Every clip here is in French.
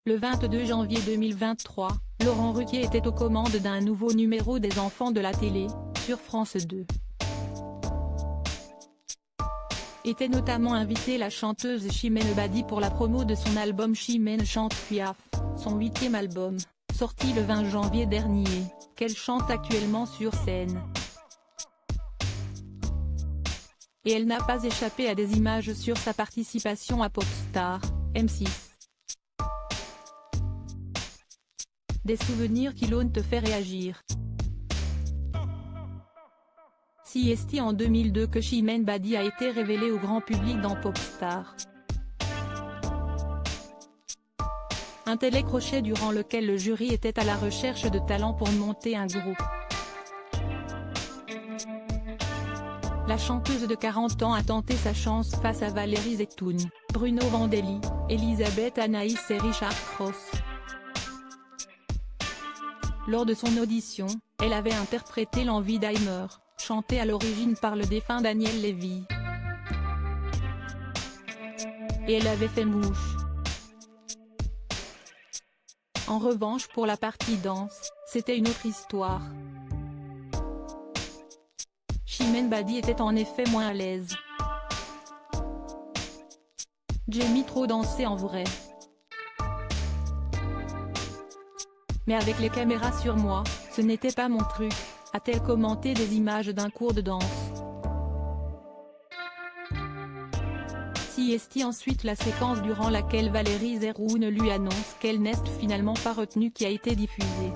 Le 22 janvier 2023, Laurent Ruquier était aux commandes d'un nouveau numéro des enfants de la télé, sur France 2. Était notamment invitée la chanteuse Chimène Badi pour la promo de son album Chimène chante Piaf, son 8e album, sorti le 20 janvier dernier, qu'elle chante actuellement sur scène. Et elle n'a pas échappé à des images sur sa participation à Popstar, M6. Des souvenirs qui l'ont fait réagir. Si est en 2002 que Chimène Badi a été révélée au grand public dans Popstar. Un télécrochet durant lequel le jury était à la recherche de talents pour monter un groupe. La chanteuse de 40 ans a tenté sa chance face à Valérie Zetoun, Bruno Vandelli, Elisabeth Anaïs et Richard Cross. Lors de son audition, elle avait interprété l'Envie d'Heimer, chantée à l'origine par le défunt Daniel Lévy. Et elle avait fait mouche. En revanche pour la partie danse, c'était une autre histoire. Chimène Badi était en effet moins à l'aise. J'aime trop danser en vrai. Mais avec les caméras sur moi, ce n'était pas mon truc, a-t-elle commenté des images d'un cours de danse. Si est ensuite la séquence durant laquelle Valérie Zetoun lui annonce qu'elle n'est finalement pas retenue qui a été diffusée.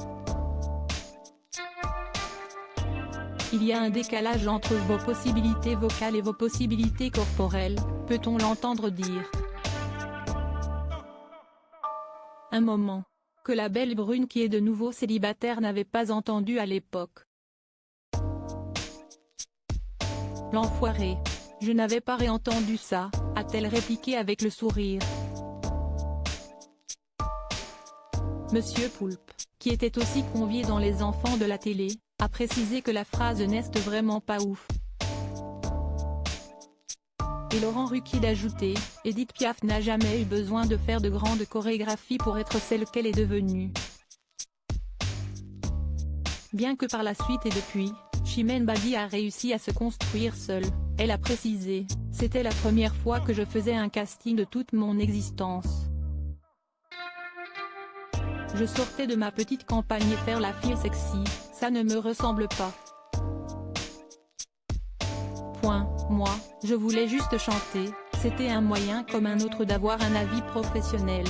Il y a un décalage entre vos possibilités vocales et vos possibilités corporelles, peut-on l'entendre dire. Un moment que la belle brune qui est de nouveau célibataire n'avait pas entendu à l'époque. L'enfoiré. Je n'avais pas réentendu ça, a-t-elle répliqué avec le sourire. Monsieur Poulpe, qui était aussi convié dans Les Enfants de la télé, a précisé que la phrase n'est vraiment pas ouf. Et Laurent Ruquier d'ajouter, Edith Piaf n'a jamais eu besoin de faire de grandes chorégraphies pour être celle qu'elle est devenue. Bien que par la suite et depuis, Chimène Badi a réussi à se construire seule, elle a précisé, c'était la première fois que je faisais un casting de toute mon existence. Je sortais de ma petite campagne et faire la fille sexy, ça ne me ressemble pas. Moi, je voulais juste chanter, c'était un moyen comme un autre d'avoir un avis professionnel.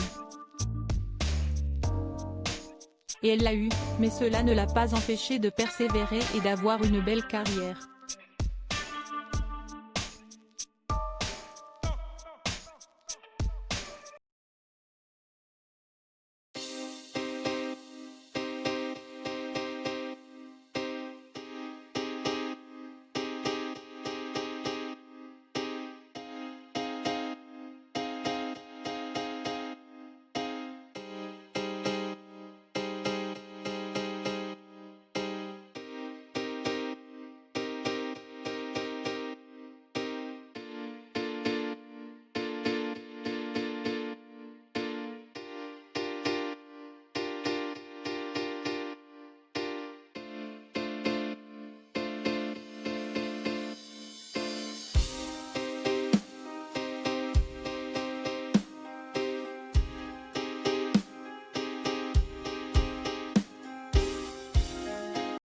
Et elle l'a eu, mais cela ne l'a pas empêchée de persévérer et d'avoir une belle carrière.